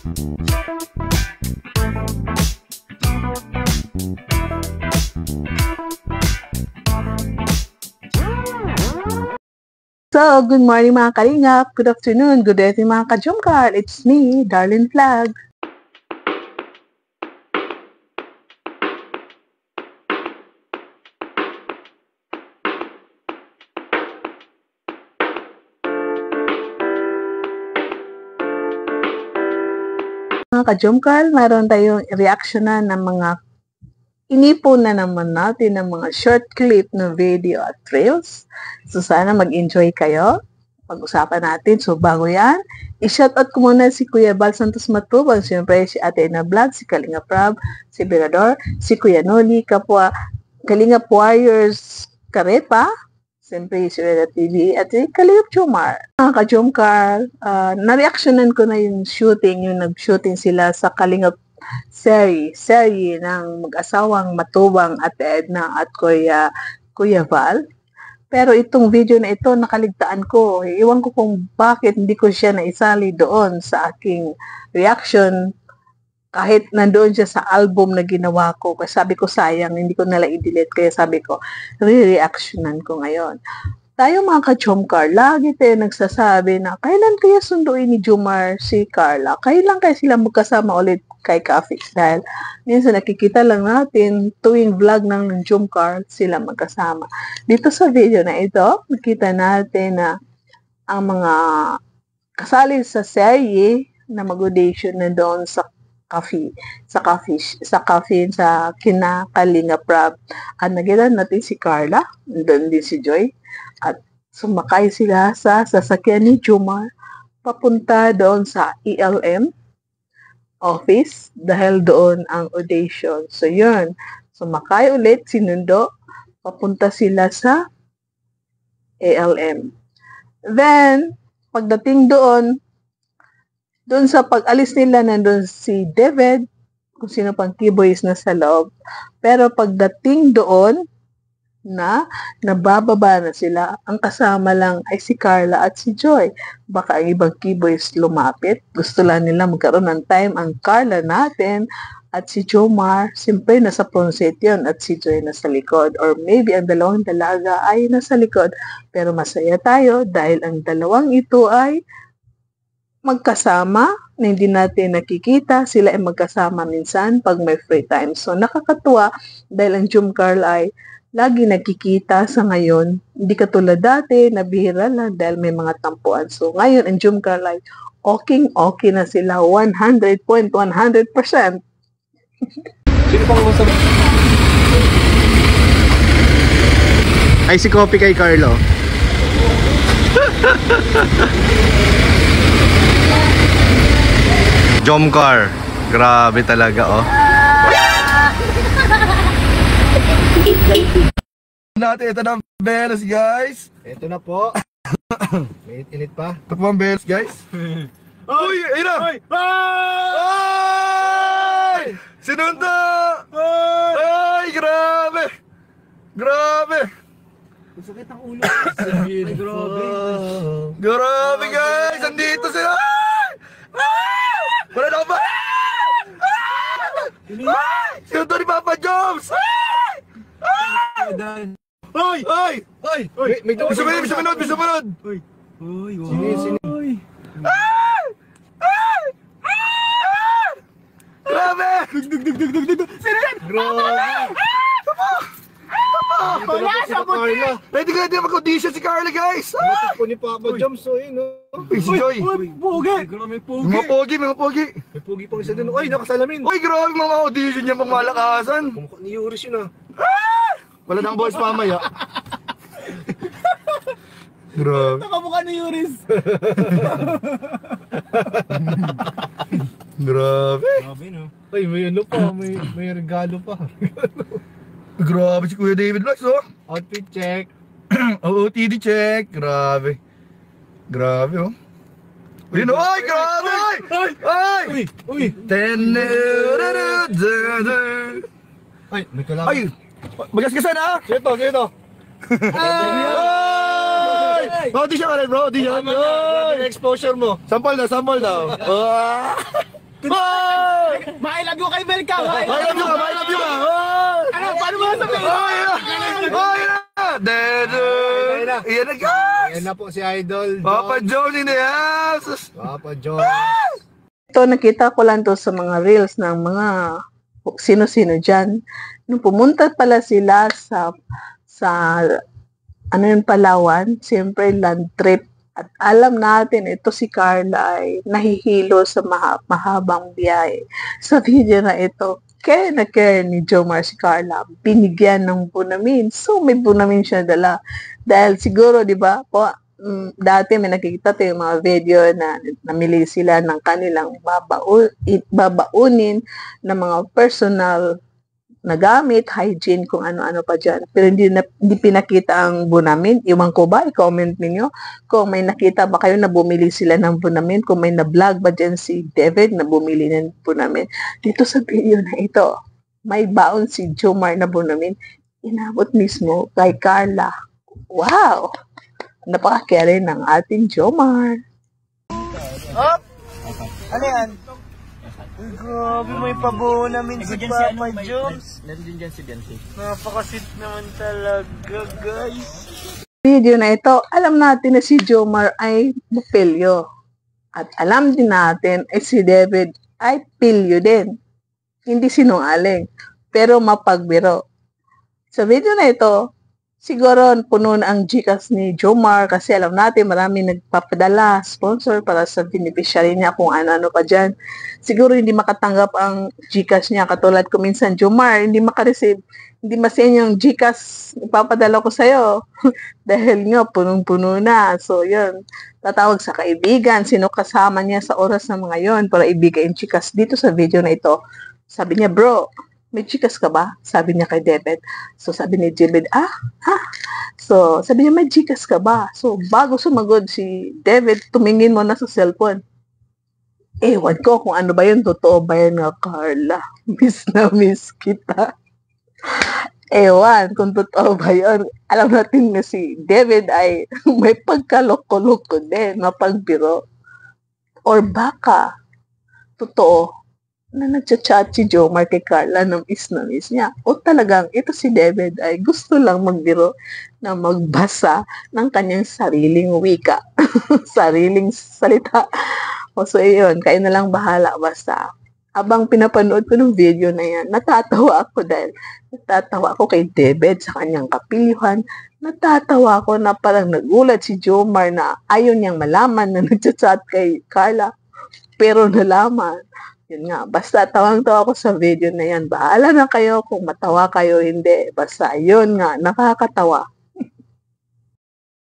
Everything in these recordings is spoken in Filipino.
So, good morning mga kalingap, good afternoon, good evening mga ka-Jomcar. It's me, Darlene Vlog. Mga ka-Jomcar, mayroon tayong reaction na ng mga inipon na naman natin ng mga short clip na video at reels. So sana mag-enjoy kayo. Pag-usapan natin. So bago yan, i-shoutout ko muna si Kuya Bal Santos Matubang. Siyempre si Ate Ina Vlog, si Kalinga Prab, si Berador, si Kuya Noli, kapwa Kalinga Warriors Karepa, siyempre si Reda TV, at si Kalingap Jomar. Mga ka-Jomcar, na-reactionan ko na yung shooting, yung nag-shooting sila sa Kalingap serye ng mag-asawang Matubang at Edna at Kuya Val. Pero itong video na ito nakaligtaan ko. Iwan ko kung bakit hindi ko siya naisali doon sa aking reaction kahit nandoon siya sa album na ginawa ko. Kasi sabi ko sayang, hindi ko nala i-delete. Kaya sabi ko, re-reactionan ko ngayon. Tayo mga ka-Jomcar, lagi tayo nagsasabi na kailan kaya sunduin ni Jomar si Carla? Kailan kaya sila magkasama ulit kay Kafix? Dahil minsan nakikita lang natin tuwing vlog ng Jomcar sila magkasama. Dito sa video na ito, nakita natin na ang mga kasali sa serye na mag-audition na doon sa kina Kalinga Prab. At nakita natin si Carla, doon din si Joy. At sumakay sila sa sasakyan ni Jomar papunta doon sa ELM office dahil doon ang audition. So yun, sumakay ulit, sinundo, papunta sila sa ELM. Then, pagdating doon sa pag-alis nila, nandun si David, kung sino pang keyboys na sa loob. Pero pagdating doon, nabababa na sila, ang kasama lang ay si Carla at si Joy. Baka ang ibang keyboys lumapit, gusto lang nila magkaroon ng time ang Carla natin at si Jomar, siyempre nasa front seat yun at si Joy nasa likod, or maybe ang dalawang dalaga ay nasa likod. Pero masaya tayo dahil ang dalawang ito ay magkasama na hindi natin nakikita. Sila ay magkasama minsan pag may free time. So nakakatuwa dahil ang Jomcar ay lagi nakikita sa ngayon. Hindi katulad dati, nabihira lang dahil may mga tampuan. So ngayon, ang Jomcar ay okay na sila 100.100%. Sino pang masab? Ay, si Copy kay Carlo. Jomcar. Grabe talaga, oh. Natin, ito na ang beles, guys. Ito na po. May init pa. Ito po ang beles, guys. Uy! Ayun na! Ay! Sinunta! Ay! Grabe! Grabe! Sakit ang ulo. Ay, grabe. Grabe, guys! Andito sila! Wala na ako ba? Sinunta ni Papa Joms! Ay! Ay! Ay! May Bisamunod! Bisamunod! Uy! Uy! Uy! Grabe! Dug! Sino yan? Grabe! Wala siya po! Ready ka na mag-audition si Carla, guys! Ito po ni Papa Joms, so yun, no? Uy, si Joy! Uy! Pogi! Grabe, pogi! Mga pogi, mga pogi! May pogi pang isa dun. Uy, nakasalamin! Uy, grabe mga audition niya pang malakasan! Kumukha ni Yuris yun, ah! Wala nang boys mamaya. Grabe. Nakamukha ni Yuris! Grabe. Grabe, no? Ay, may ano pa, may regalo pa. Grabe si Kuya David Vlogs, oh. Outfit check. OOTD check. Grabe. Grabe, oh. Uy, no! Ay, grabe! Ay! Ay! Uy! Ay, may kalaban. Ay! Magasgasan, ha? Sino to? Ay! Audition ka rin, bro. Audition. Ay! Exposure mo. Sampal daw. Oh! Mailagyo kay Belka! I love you ka! I love you ka! Ano? Paano mo sabihin? Oh, yeah! Oh, yeah! Iyan na, guys! Yan na po si Idol. Papa John in the house! Papa John. Ito, nakita ko lang to sa mga reels ng mga sino-sino dyan. Nung pumunta pala sila sa ano yung Palawan, siyempre land trip. At alam natin, ito si Carla ay nahihilo sa mahabang biyahe. Sa video na ito, care na care ni Jomar si Carla. Binigyan ng bunamin. So, may bunamin siya dala. Dahil siguro, di ba, dati may nakikita tayo yung mga video na namili sila ng kanilang babaunin ng mga personal na gamit, hygiene, kung ano-ano pa dyan. Pero hindi pinakita ang bunamin. Iwan ko ba? I-comment ninyo. Kung may nakita ba kayo na bumili sila ng bunamin, kung may na-vlog ba dyan si David na bumili ng bunamin. Dito sa video na ito, may baon si Jomar na bunamin. Inabot mismo kay Carla. Wow! Napaka-care ng ating Jomar. Hop! Ano yan? Uy, grabe, may pabuo namin si Papa Joms. Meron din dyan si Biancy. Napakasit naman talaga, guys. Video na ito, alam natin na si Jomar ay mapilyo. At alam din natin ay si David ay pilyo din. Hindi sinungaling, pero mapagbiro. Sa video na ito, siguro puno na ang Gcash ni Jomar kasi alam natin marami nagpapadala, sponsor para sa beneficiary niya kung ano-ano pa dyan. Siguro hindi makatanggap ang Gcash niya katulad ko minsan, Jomar, hindi makareceive, hindi masend yung Gcash ipapadala ko sa'yo. Dahil nga, punong-puno na. So, yun. Tatawag sa kaibigan, sino kasama niya sa oras na mga yon para ibigay yung Gcash. Dito sa video na ito, sabi niya, bro, may Gcash ka ba? Sabi niya kay David. So, sabi ni David, So, sabi niya, may Gcash ka ba? So, bago sumagod si David, tumingin mo na sa cellphone. Ewan ko kung ano ba yun, totoo ba yun nga, Carla? Miss na miss kita. Ewan kung totoo ba yun. Alam natin na si David ay may pagkaloko-loko din, mapagbiro. Or baka, totoo, na nagchat-chat si Jomar kay Carla ng na miss niya. O talagang ito si David ay gusto lang magbiro na magbasa ng kanyang sariling wika. Sariling salita. O so yun, kayo na lang bahala basta. Abang pinapanood ko ng video na yan, natatawa ako dahil natatawa ako kay David sa kanyang kapilyuhan. Natatawa ako na parang nagulat si Jomar na ayaw niyang malaman na nagchat-chat kay Carla. Pero nalaman. Yun nga, basta tawang-tawa ko sa video na yan. Bahala na kayo kung matawa kayo hindi. Basta yun nga, nakakatawa.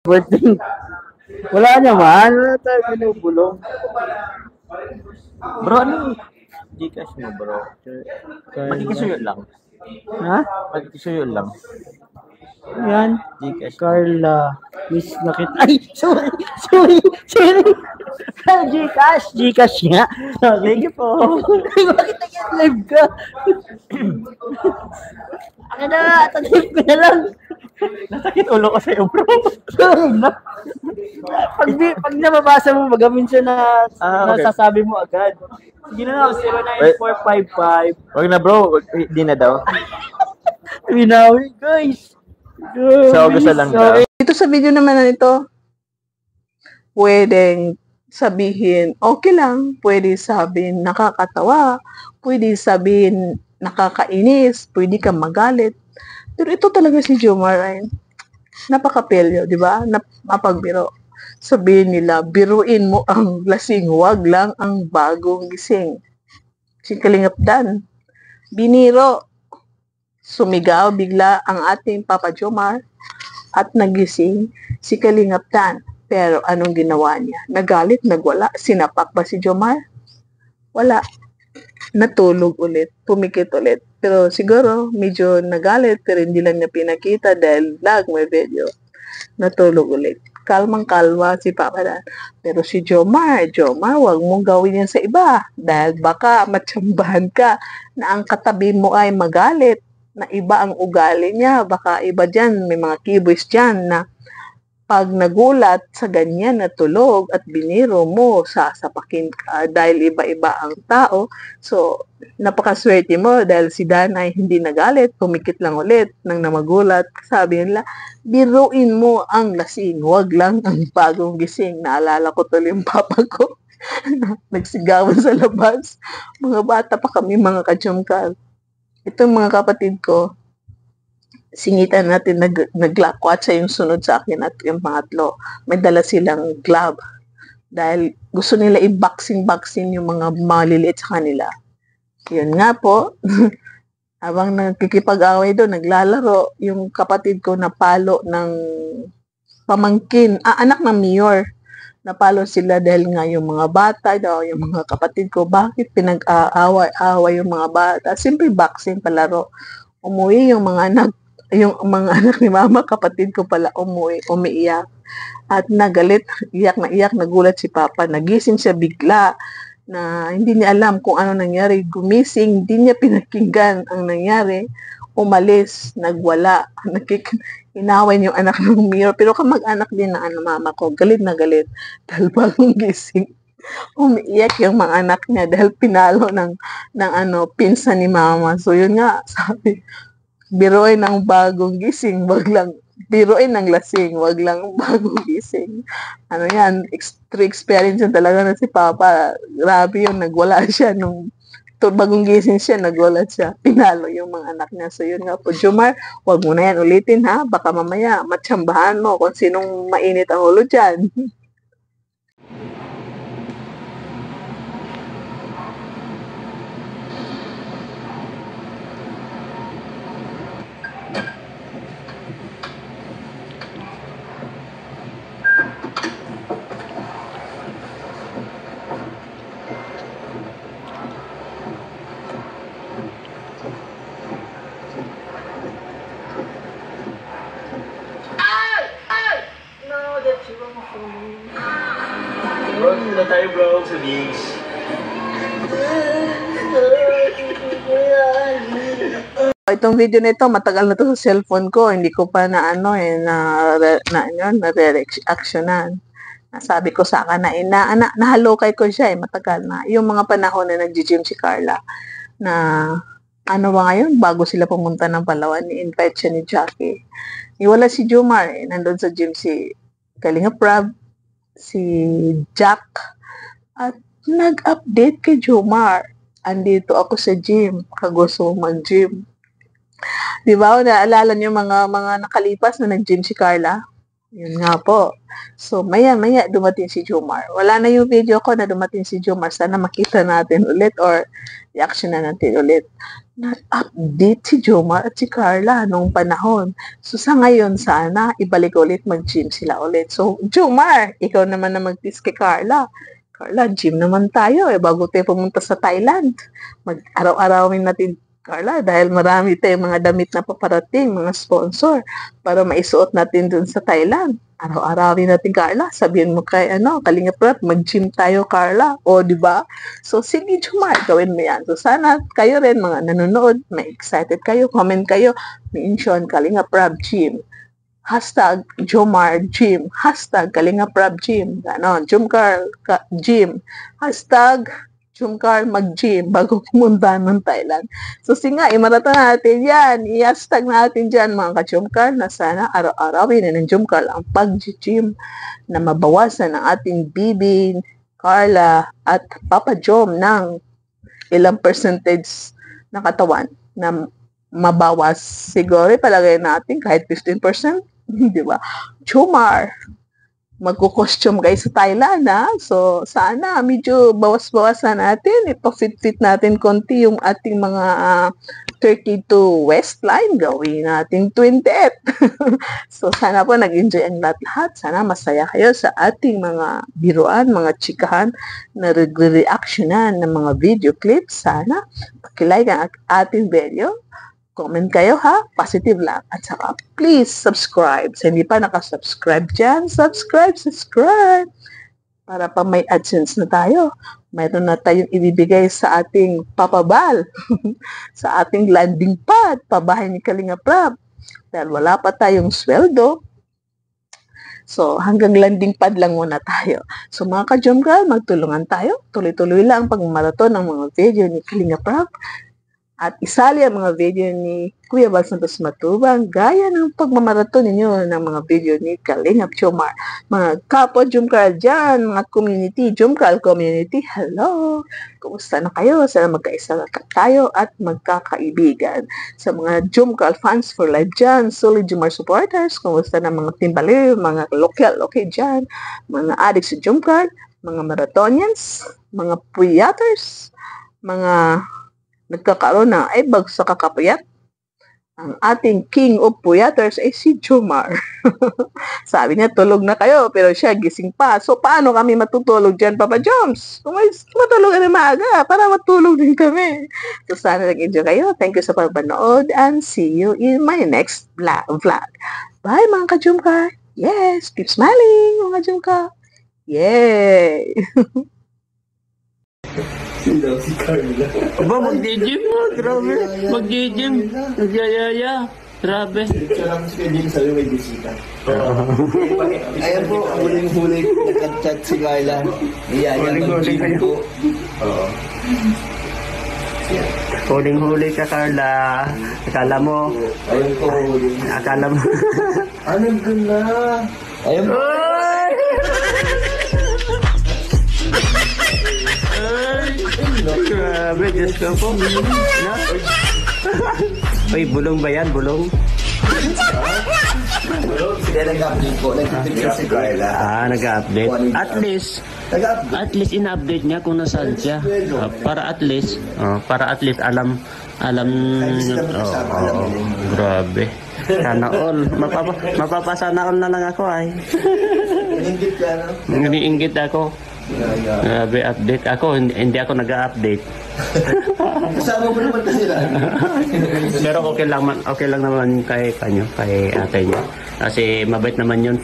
Birthday. Wala naman. Wala tayo binubulong. Bro, ano yung Gcash mo, bro? Magkikisuyo lang. Ha? Magkikisuyo lang. Yan. Gcash. Carla. Miss na kita. Ay! Sorry! Gcash nga. Thank you po. Bakit nag-live ka? Ako na, tatip ko na lang. Nasakit ulo ko sa'yo, bro. Sorry na. Pag nababasa mo, magamin siya na nasasabi mo agad. Sige na lang, 09455. Wag na bro, hindi na daw. Winawi, guys. Sa August na lang daw. Dito sa video naman na ito, pwedeng sabihin, okay lang, pwede sabihin nakakatawa, pwede sabihin nakakainis, pwede kang magalit. Pero ito talaga si Jomar ay napakapelyo, di ba? Mapagbiro. Sabihin nila, biruin mo ang lasing, wag lang ang bagong gising. Si Kalingap Dan, biniro, sumigaw bigla ang ating Papa Jomar at nagising si Kalingap Dan. Pero anong ginawa niya? Nagalit, nagwala, sinapak ba si Jomar? Wala. Natulog ulit, pumikit ulit. Pero siguro, medyo nagalit, pero hindi lang niya pinakita dahil vlog, may video. Natulog ulit. Kalmang-kalma si Papa Dan. Pero si Jomar, wag mong gawin yan sa iba. Dahil baka matsambahan ka na ang katabi mo ay magalit, na iba ang ugali niya. Baka iba dyan, may mga keyboys dyan na pag nagulat sa ganyan na tulog at biniro mo, sasapakin ka dahil iba-iba ang tao. So, napakaswerte mo dahil si Danay hindi nagalit, pumikit lang ulit nang namagulat. Sabi nila, biruin mo ang lasing, wag lang ang bagong gising. Naalala ko tuloy yung papa ko. Nagsigawan sa labas. Mga bata pa kami, mga kachumkal. Itong mga kapatid ko, singitan natin, naglakwat sa yung sunod sa akin at yung pangatlo. May dala silang glove. Dahil gusto nila i-boxing-boxing yung mga maliliit sa kanila. Yun nga po, habang nagkikipag-away doon, naglalaro, yung kapatid ko napalo ng pamangkin, anak ng mayor. Napalo sila dahil nga yung mga bata daw, yung mga kapatid ko, bakit pinag-aaway yung mga bata? Simple boxing palaro. Umuwi yung mga anak ni mama, kapatid ko pala umuwi, umiiyak. At nagalit, iyak, nagulat si papa. Nagising siya bigla na hindi niya alam kung ano nangyari. Gumising, hindi niya pinakinggan ang nangyari. Umalis, nagwala. Inaway yung anak ng mayor. Pero kamag-anak din ng mama ko. Galit na galit. Dahil bagong gising, umiiyak yung mga anak niya dahil pinalo ng pinsan ni mama. So yun nga, sabi, biruin ng bagong gising, wag lang, biruin ng lasing, wag lang bagong gising. Ano yan, true experience yun talaga na si Papa. Grabe yun, nagwala siya nung bagong gising siya, nagwala siya. Pinalo yung mga anak niya. So yun nga po, Jomar, wag mo na yan ulitin ha, baka mamaya matsambahan mo kung sinong mainit ang ulo dyan. Bro, na tayo bro sa beach. Itong video na ito, matagal na to sa cellphone ko. Hindi ko pa na-reactionan. Sabi ko sa akin nahalokay ko siya matagal na. Yung mga panahon na nag-gym si Carla, na ano ba ngayon, bago sila pumunta ng Palawan, ni-invite siya ni Jackie. Iwala si Jomar, nandun sa gym si Kalinga Prab, si Jack, at nag-update kay Jomar. Andito ako sa gym, kagusto mag-gym. Di ba, naalala niyo mga nakalipas na nag-gym si Carla? Yun nga po. So, maya-maya dumating si Jomar. Wala na yung video ko na dumating si Jomar. Sana makita natin ulit or reaction na natin ulit. Nag-update si Jomar at si Carla noong panahon. So, sa ngayon, sana ibalik ulit mag-gym sila ulit. So, Jomar, ikaw naman na mag-tease kay Carla. Carla, gym naman tayo bago tayo pumunta sa Thailand. Mag-araw-arawin natin, Carla, dahil marami tayong mga damit na paparating, mga sponsor, para maisuot natin dun sa Thailand. Araw-arawin natin, Carla. Sabihin mo kay Kalinga Prab, mag-gym tayo, Carla. O, di ba? So, sige, Jomar, gawin mo yan. So, sana kayo rin, mga nanonood, may excited kayo, comment kayo, mention Kalinga Prab Gym. Hashtag Jomar Gym. Hashtag Kalinga Prab Gym. Ganon, Jomcar Gym. Hashtag Jomcar mag-gym bago pumunta ng Thailand. So, nga, imarata natin yan. I-hashtag natin dyan, mga ka-Jomcar, na sana araw-arawin na ng Jomcar ang pag-gym na mabawasan ang ating Bibi, Carla, at Papa Jom ng ilang percentage na katawan na mabawas. Siguro, palagay natin kahit 15%. Di ba? Jomar, magko-costume guys sa Thailand, ha? So, sana medyo bawas-bawasan natin. Ipafit-fit natin konti yung ating mga 32 Westline. Gawin natin 20th. So, sana po nag-enjoy ang lahat. Sana masaya kayo sa ating mga biruan, mga chikahan na re-reactionan ng mga video clips. Sana pakilike ang ating video. Comment kayo ha, positive lang. At saka, please subscribe. Sa hindi pa nakasubscribe dyan, subscribe. Para pa may AdSense na tayo. Mayroon na tayong ibibigay sa ating papabal. Sa ating landing pad, pabahay ni Kalinga Prab. Dahil wala pa tayong sweldo, So, hanggang landing pad lang muna tayo. So, mga ka-Jomgal, magtulungan tayo. Tuloy-tuloy lang ang pagmaraton ng mga video ni Kalinga Prab. At isali ang mga video ni Kuya Bal Santos Matubang gaya ng pagmamaraton ninyo ng mga video ni Kalingap Jomar. Mga kapwa Jomcar dyan, mga community, Jomcar community, hello! Kumusta na kayo? Sana magkaisa tayo at magkakaibigan. Sa mga Jomcar fans for life dyan, solid Jomar supporters, kumusta na mga timbaliw, mga local, okay dyan, mga addicts sa Jomcar, mga marathonians, mga puyaters, mga nagkakaroon ng ay bagsa kakapuyat. Ang ating king of puyaters ay si Jomar. Sabi niya, tulog na kayo, pero siya gising pa. So, paano kami matutulog dyan, Papa Joms? Kung matulog na maaga, para matulog din kami. So, sana nag-enjoy kayo. Thank you sa pagpanood and see you in my next vlog. Bye, mga ka-Jomcar. Yes, keep smiling, mga Jomcar. Yay! Si Carla. Aba, mag-gym mo. Grabe. Mag-gym. Nagyayaya. Grabe. Siya lang si Kevin sa'yo may bisita. Ayan po, ang huling-huli. Nag-chat si Carla. Iyaya mag-gym po. Oo. Huling-huli ka, Carla. Akala mo. Ayun po, huling. Akala mo. Anong ganda? Ayun po. Grabe, Diyos ko po. Uy, bulong ba yan? Bulong? Sila nag-update po. Nag-update si Carla. Nag-update. At least ina-update niya kung nasaan siya. Para at least alam grabe. Sana all. Mapapasana all na lang ako ay. Iningit ka, no? Iniinggit ako. Grabe, update ako. Hindi ako nag-update. Kasama mo naman kasi lang. Pero okay lang naman kay ate niyo. Kasi mabait naman yun.